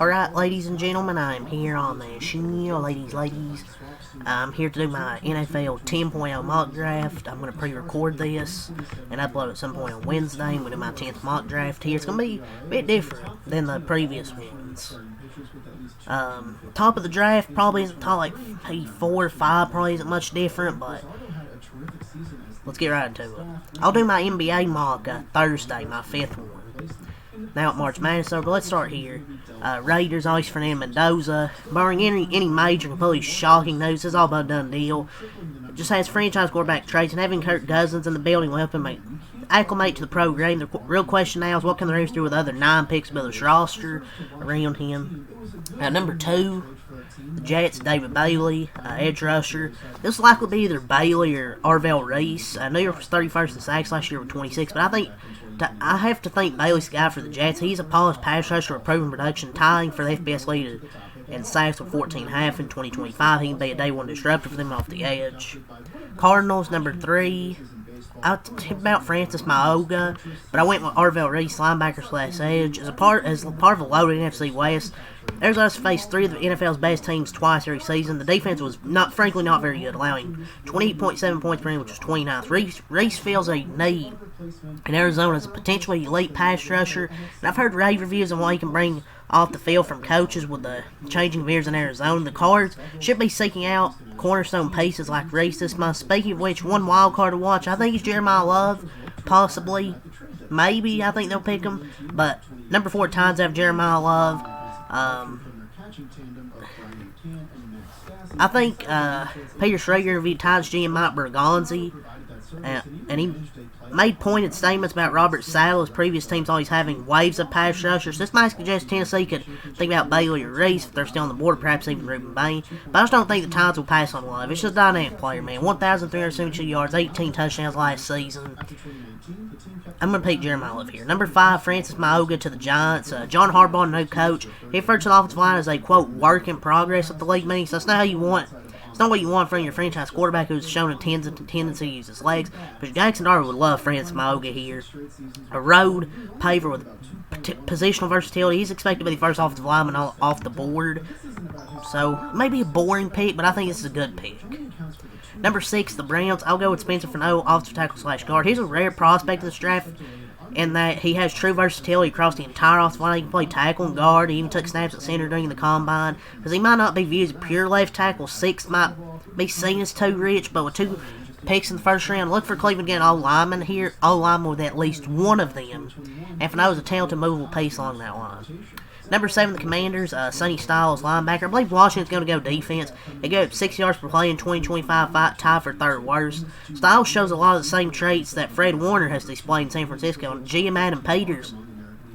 Alright, ladies and gentlemen, I'm here on the show, ladies. I'm here to do my NFL 10.0 mock draft. I'm going to pre-record this and upload at some point on Wednesday. I'm going to do my 10th mock draft here. It's going to be a bit different than the previous ones. Top of the draft probably isn't top like maybe 4 or 5, probably isn't much different, but let's get right into it. I'll do my NBA mock Thursday, my 5th one. Now at March Madness, but let's start here. Raiders, always Fernando Mendoza. Barring any major, completely shocking news, this is all but a done deal. It just has franchise quarterback traits, and having Kirk Cousins in the building will help him acclimate to the program. The real question now is what can the Raiders do with the other 9 picks of this roster around him. Number 2, the Jets, David Bailey, edge rusher. This will likely be either Bailey or Arvell Reese. New York was 31st in sacks last year with 26, but I have to think Bailey's the guy for the Jets. He's a polished pass rusher with proven production, tying for the FBS lead in sacks with 14.5 in 2025. He can be a day one disruptor for them off the edge. Cardinals, number 3. I tipped about Francis Maioga, but I went with Arvell Reese, linebacker / edge. As part of a loaded NFC West, Arizona's faced 3 of the NFL's best teams twice every season. The defense was frankly not very good, allowing 28.7 points per game, which was 29th. Reese feels a need in Arizona as a potentially elite pass rusher, and I've heard rave reviews on what he can bring off the field from coaches with the changing veers in Arizona. The Cards should be seeking out cornerstone pieces like Reese this month. Speaking of which, one wild card to watch, I think it's Jeremiah Love, possibly, maybe. I think they'll pick him, but number 4 Titans have Jeremiah Love. I think Peter Schrager interviewed Titans GM Mike Bergonzi, and he made pointed statements about Robert Saleh's previous teams always having waves of pass rushers. This might suggest Tennessee could think about Bailey or Reese if they're still on the board, perhaps even Ruben Bain. But I just don't think the Titans will pass on Love. It's just a dynamic player, man. 1,372 yards, 18 touchdowns last season. I'm going to pick Jeremiah Love here. Number 5, Francis Maioga to the Giants. John Harbaugh, new coach. He referred to the offensive line as a, quote, work in progress at the league meeting. So that's not how you want. It's not what you want from your franchise quarterback who's shown a tendency to use his legs. But Jackson Dart would love Francis Maioga here. A road paver with positional versatility. He's expected to be the first offensive lineman off the board. So, maybe a boring pick, but I think this is a good pick. Number 6, the Browns. I'll go with Spencer Fano, offensive tackle / guard. He's a rare prospect in this draft in that he has true versatility across the entire offensive line. He can play tackle and guard. He even took snaps at center during the combine. Because he might not be viewed as a pure left tackle. 6 might be seen as too rich, but with 2 picks in the first round, look for Cleveland getting O-lineman here. O-lineman with at least one of them. And Fano's a talented, movable piece along that line. Number 7, the Commanders, Sonny Styles, linebacker. I believe Washington's going to go defense. They go up 6 yards per play in 2025, tie for 3rd worst. Styles shows a lot of the same traits that Fred Warner has displayed in San Francisco. And GM Adam Peters,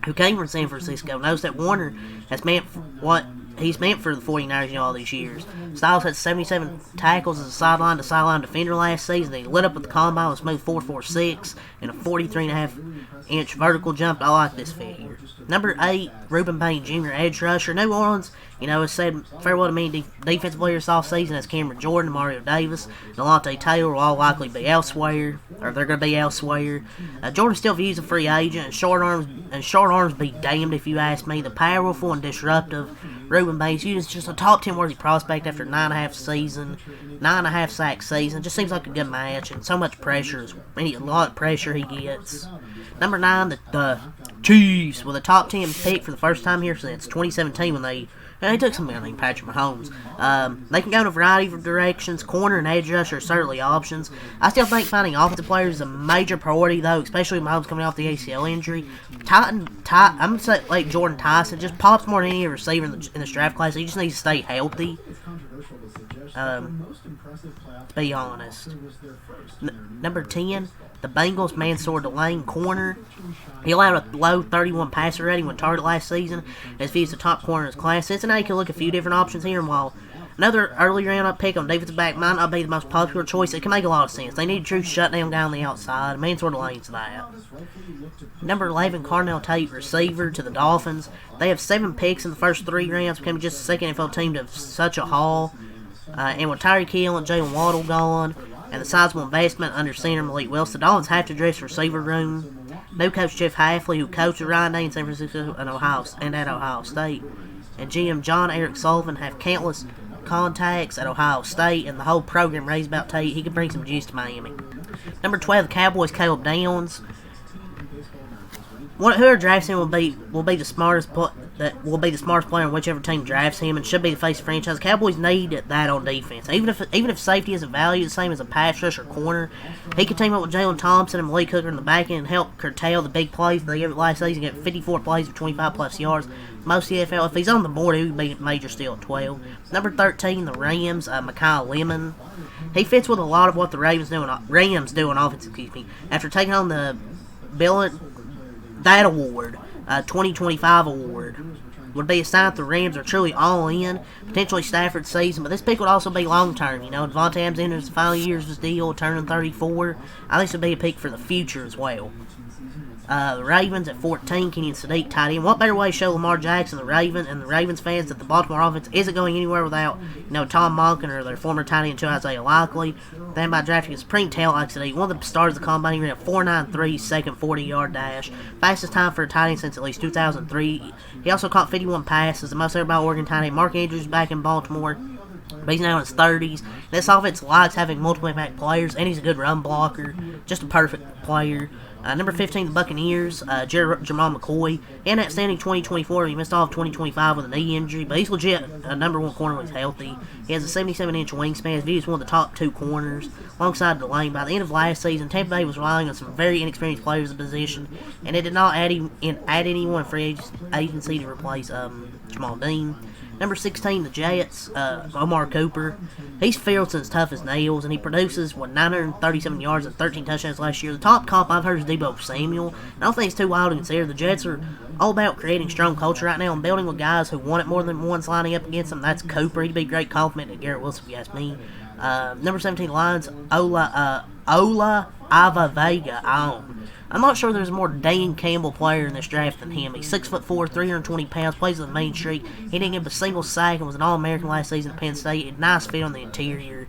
who came from San Francisco, knows that Warner has meant what he's meant for the 49ers all these years. Styles had 77 tackles as a sideline-to-sideline defender last season. He lit up with the combine with a smooth 4.46 and a 43.5-inch vertical jump. I like this fit here. Number 8, Ruben Bain Jr., edge rusher. New Orleans, has said farewell to many defensive players this offseason as Cameron Jordan, Mario Davis, and Alontae Taylor will all likely be elsewhere, or they're going to be elsewhere. Jordan still views a free agent, and short arms be damned if you ask me. The powerful and disruptive Ruben Bain is just a top 10 worthy prospect after 9.5 sack season. Just seems like a good match, and so much pressure, a lot of pressure he gets. Number 9, the Chiefs, with a top 10 pick for the first time here since 2017 when they took somebody named Patrick Mahomes. They can go in a variety of directions. Corner and edge rusher are certainly options. I still think finding offensive players is a major priority, though, especially with Mahomes coming off the ACL injury. I'm going to say like Jordan Tyson, just pops more than any receiver in this draft class. He just needs to stay healthy. To be honest. Number 10, the Bengals, Mansour Delane, corner. He allowed a low 31 passer rating when targeted last season, as he is the top corner in his class. Cincinnati could look a few different options here, and while another early round pick on defensive back might not be the most popular choice, it can make a lot of sense. They need a true shutdown guy on the outside. Mansour Delane's that. Number 11, Carnell Tate, receiver to the Dolphins. They have 7 picks in the first 3 rounds, becoming just the second NFL team to have such a haul. And with Tyreek Hill and Jalen Waddle gone, and the sizable investment under center Malik Willis, the Dolphins have to address receiver room. New coach Jeff Hafley, who coached Ryan Day in San Francisco and at Ohio State. And GM John Eric Sullivan have countless contacts at Ohio State, and the whole program raised about Tate. He could bring some juice to Miami. Number 12, the Cowboys, Caleb Downs. Whoever drafts him will be the smartest player in whichever team drafts him, and should be the face of the franchise. Cowboys need that on defense. Even if safety isn't valued the same as a pass rush or corner, he could team up with Jalen Thompson and Malik Hooker in the back end and help curtail the big plays. They gave it last season, get 54 plays of 25 plus yards. Most CFL, if he's on the board, he would be a major steal at 12. Number 13, the Rams, Mekhi Lemon. He fits with a lot of what the Rams do on offense. After taking on the that award, 2025 award, would be a sign that the Rams are truly all in. Potentially Stafford's season, but this pick would also be long term. Devontae Adams enters the final years of his deal, turning 34. I think this would be a pick for the future as well. The Ravens at 14, Kenyon Sadiq, tight end. What better way to show Lamar Jackson, the Ravens fans, that the Baltimore offense isn't going anywhere without, Tom Monken or their former tight end, Isaiah Likely. Then by drafting a supreme talent like Sadiq, one of the stars of the combine, he ran a 4.93 second 40-yard dash. Fastest time for a tight end since at least 2003. He also caught 51 passes, the most ever by Oregon tight end. Mark Andrews back in Baltimore. But he's now in his 30s. This offense likes having multiple impact players, and he's a good run blocker. Just a perfect player. Number 15, the Buccaneers, Jamal McCoy. He had an outstanding 2024. He missed all of 2025 with a knee injury, but he's legit a number one corner when he's healthy. He has a 77-inch wingspan. He's viewed as one of the top two corners, alongside Delane. By the end of last season, Tampa Bay was relying on some very inexperienced players in the position, and it did not add anyone in free agency to replace Jamal Dean. Number 16, the Jets, Omar Cooper. He's fierce and tough as nails, and he produces, 937 yards and 13 touchdowns last year. The top comp I've heard is Deebo Samuel, and I don't think it's too wild to consider. The Jets are all about creating strong culture right now and building with guys who want it more than one's lining up against them. That's Cooper. He'd be a great compliment to Garrett Wilson, if you ask me. Number 17, Lions, Ola Ava Vega. I'm not sure there's a more Dan Campbell player in this draft than him. He's 6'4", 320 pounds, plays with the Main Street. He didn't give a single sack and was an All-American last season at Penn State. A nice fit on the interior.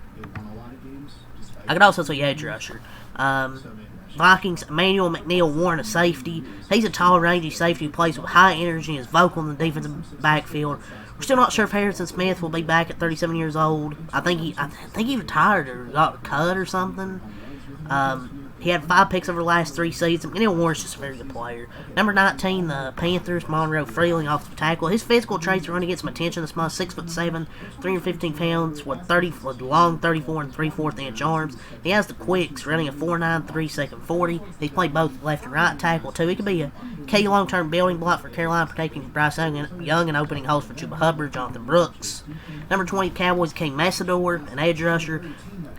I could also say edge rusher. Vikings, Emmanuel McNeil Warren, a safety. He's a tall, rangy safety who plays with high energy and is vocal in the defensive backfield. We're still not sure if Harrison Smith will be back at 37 years old. I think he retired or got cut or something. He had 5 picks over the last 3 seasons. Neil Warren's just a very good player. Number 19, the Panthers, Monroe Freeling, offensive tackle. His physical traits are going to get some attention this month. 6'7", 315 pounds, with long 34 and 3/4 inch arms. He has the quicks, running a 4.93 second 40. He's played both left and right tackle too. He could be a key long-term building block for Carolina, protecting Bryce Young and opening holes for Chuba Hubbard, Jonathan Brooks. Number 20, Cowboys, King Massador, an edge rusher.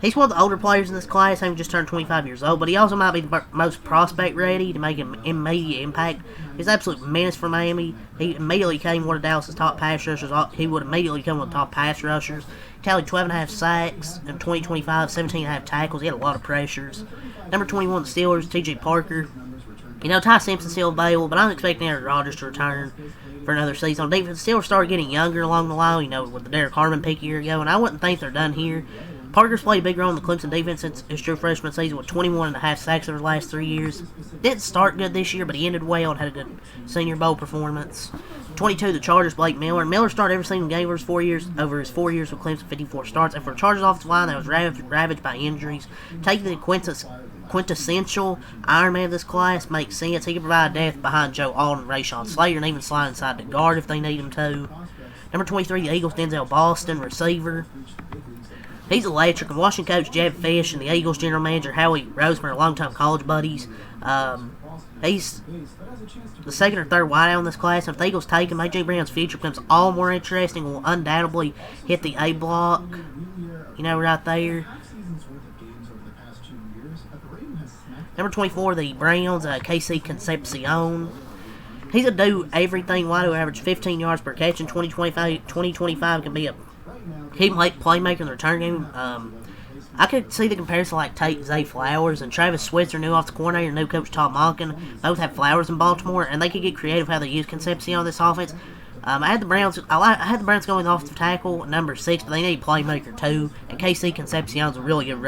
He's one of the older players in this class, having just turned 25 years old, but he also might be the most prospect ready to make an immediate impact. He's an absolute menace for Miami. He immediately became one of Dallas' top pass rushers. He would immediately become one of the top pass rushers. He tallied 12.5 sacks in 2025, 17.5 tackles. He had a lot of pressures. Number 21, the Steelers, T.J. Parker. Ty Simpson's still available, but I'm expecting Aaron Rodgers to return for another season. On defense, the Steelers started getting younger along the line, with the Derek Harmon pick a year ago, and I wouldn't think they're done here. Parker's played a big role in the Clemson defense since his true freshman season with 21.5 sacks over the last 3 years. Didn't start good this year, but he ended well and had a good Senior Bowl performance. 22, the Chargers, Blake Miller. Miller started every single game over his 4 years with Clemson, 54 starts. And for the Chargers offensive line, that was ravaged by injuries. Taking the quintessential Iron Man of this class makes sense. He can provide depth behind Joe Alden, Rashawn Slater, and even slide inside the guard if they need him to. Number 23, the Eagles, Denzel Boston, receiver. He's electric. And Washington coach Jeb Fish and the Eagles general manager Howie Roseman are longtime college buddies. He's the second or third wideout in this class. And if the Eagles take him, A.J. Brown's future becomes all more interesting. Will undoubtedly hit the A block, right there. Number 24, the Browns, KC Concepcion. He's a do everything wide who average 15 yards per catch in 2025 can be a key playmaker in the return game. I could see the comparison like Tate Zay Flowers and Travis Switzer, new offensive coordinator, new coach Tom Monken. Both have Flowers in Baltimore, and they could get creative how they use Concepcion on this offense. I had the Browns. I had the Browns going off the tackle number 6, but they need playmaker 2. And KC Concepcion's a really good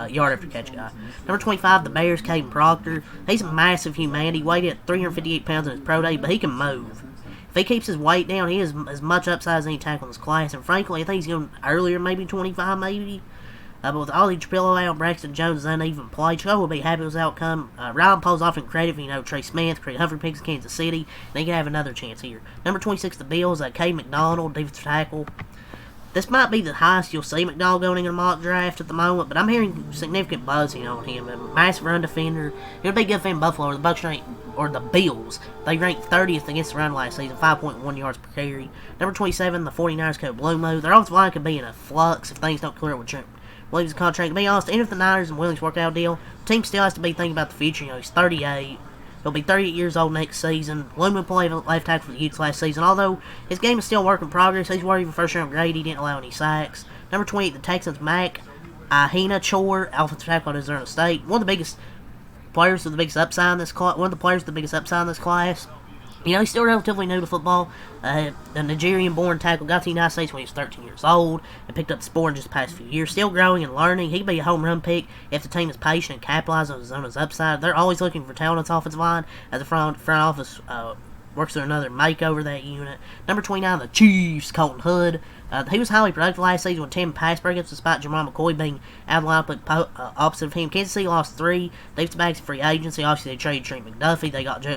yard after catch guy. Number 25, the Bears, Caden Proctor. He's a massive human. He weighed at 358 pounds in his pro day, but he can move. If he keeps his weight down, he has as much upside as any tackle in this class. And frankly, I think he's going earlier, maybe 25, maybe. But with Ollie Trapillo out, Braxton Jones' uneven play, Chicago will be happy with his outcome. Ryan Poles often credit for, Trey Smith, Creed Humphrey picks Kansas City, and they can have another chance here. Number 26, the Bills, Kay McDonald, defensive tackle. This might be the highest you'll see McDonald going in a mock draft at the moment, but I'm hearing significant buzzing on him. A massive run defender. It would be good for him Buffalo or the Bucks or the Bills. They ranked 30th against the run last season, 5.1 yards per carry. Number 27, the 49ers coach Blumo. Their offensive line could be in a flux if things don't clear up with Trent Williams' contract. To be honest, even if the Niners and Williams work out a deal, the team still has to be thinking about the future. He's 38. He'll be 38 years old next season. Blumen played left tackle for the Utes last season. Although his game is still a work in progress, he's worthy of a first-round grade. He didn't allow any sacks. Number 28, the Texans, Mac Ahina-Chor, offensive tackle at Arizona State. One of the biggest players with the biggest upside in this class. One of the players with the biggest upside in this class. He's still relatively new to football. The Nigerian-born tackle got to the United States when he was 13 years old and picked up the sport in just the past few years. Still growing and learning. He'd be a home run pick if the team is patient and capitalizes on Arizona's upside. They're always looking for talent on offensive line as the front office works through another makeover that unit. Number 29, the Chiefs, Colton Hood. He was highly productive last season with 10 pass breakups despite Jamal McCoy being out of the lineup opposite of him. Kansas City lost 3 defensive backs in free agency. Obviously, they traded Trent McDuffie.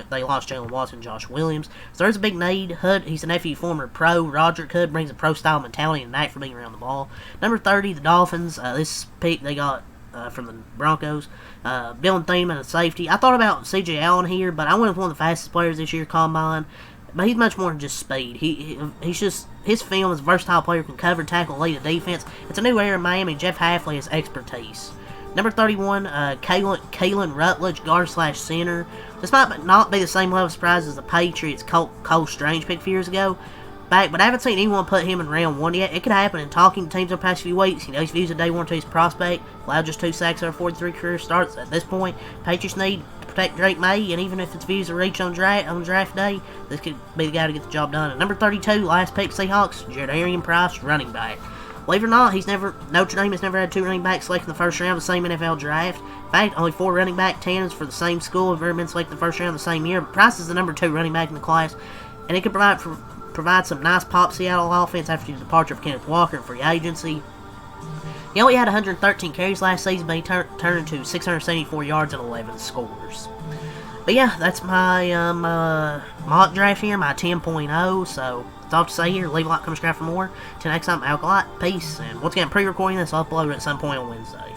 They lost Jalen Watson, Josh Williams. So there's a big need. Hood, he's a nephew of former pro. Roderick Hood brings a pro-style mentality and knack for being around the ball. Number 30, the Dolphins. This pick they got from the Broncos. Dylan Thiemann, a safety. I thought about C.J. Allen here, but I went with one of the fastest players this year, Combine. But he's much more than just speed. He's just, his film is a versatile player, can cover, tackle, lead a defense. It's a new era in Miami. Jeff Hafley has expertise. Number 31, Kalen Rutledge, guard/center. This might not be the same level of surprise as the Patriots' Cole Strange pick a few years ago. But I haven't seen anyone put him in round 1 yet. It could happen in talking to teams over the past few weeks. He's viewed as a day 1 to his prospect. Allowed just 2 sacks over 43 career starts. At this point, Patriots need to protect Drake May, and even if it's views a reach on draft day, this could be the guy to get the job done. At number 32, last pick, Seahawks, Jadarian Price, running back. Believe it or not, Notre Dame has never had 2 running backs selected in the first round of the same NFL draft. In fact, only 4 running back tandems for the same school have ever been selected in the first round of the same year. But Price is the number 2 running back in the class, and it could provide some nice pop Seattle offense after the departure of Kenneth Walker in free agency. He only had 113 carries last season, but he turned into 674 yards and 11 scores. But yeah, that's my mock draft here, my 10.0. So that's all to say here. Leave a like, comment, subscribe for more. Till next time, Alkalite, peace. And once again, pre-recording this, I'll upload it at some point on Wednesday.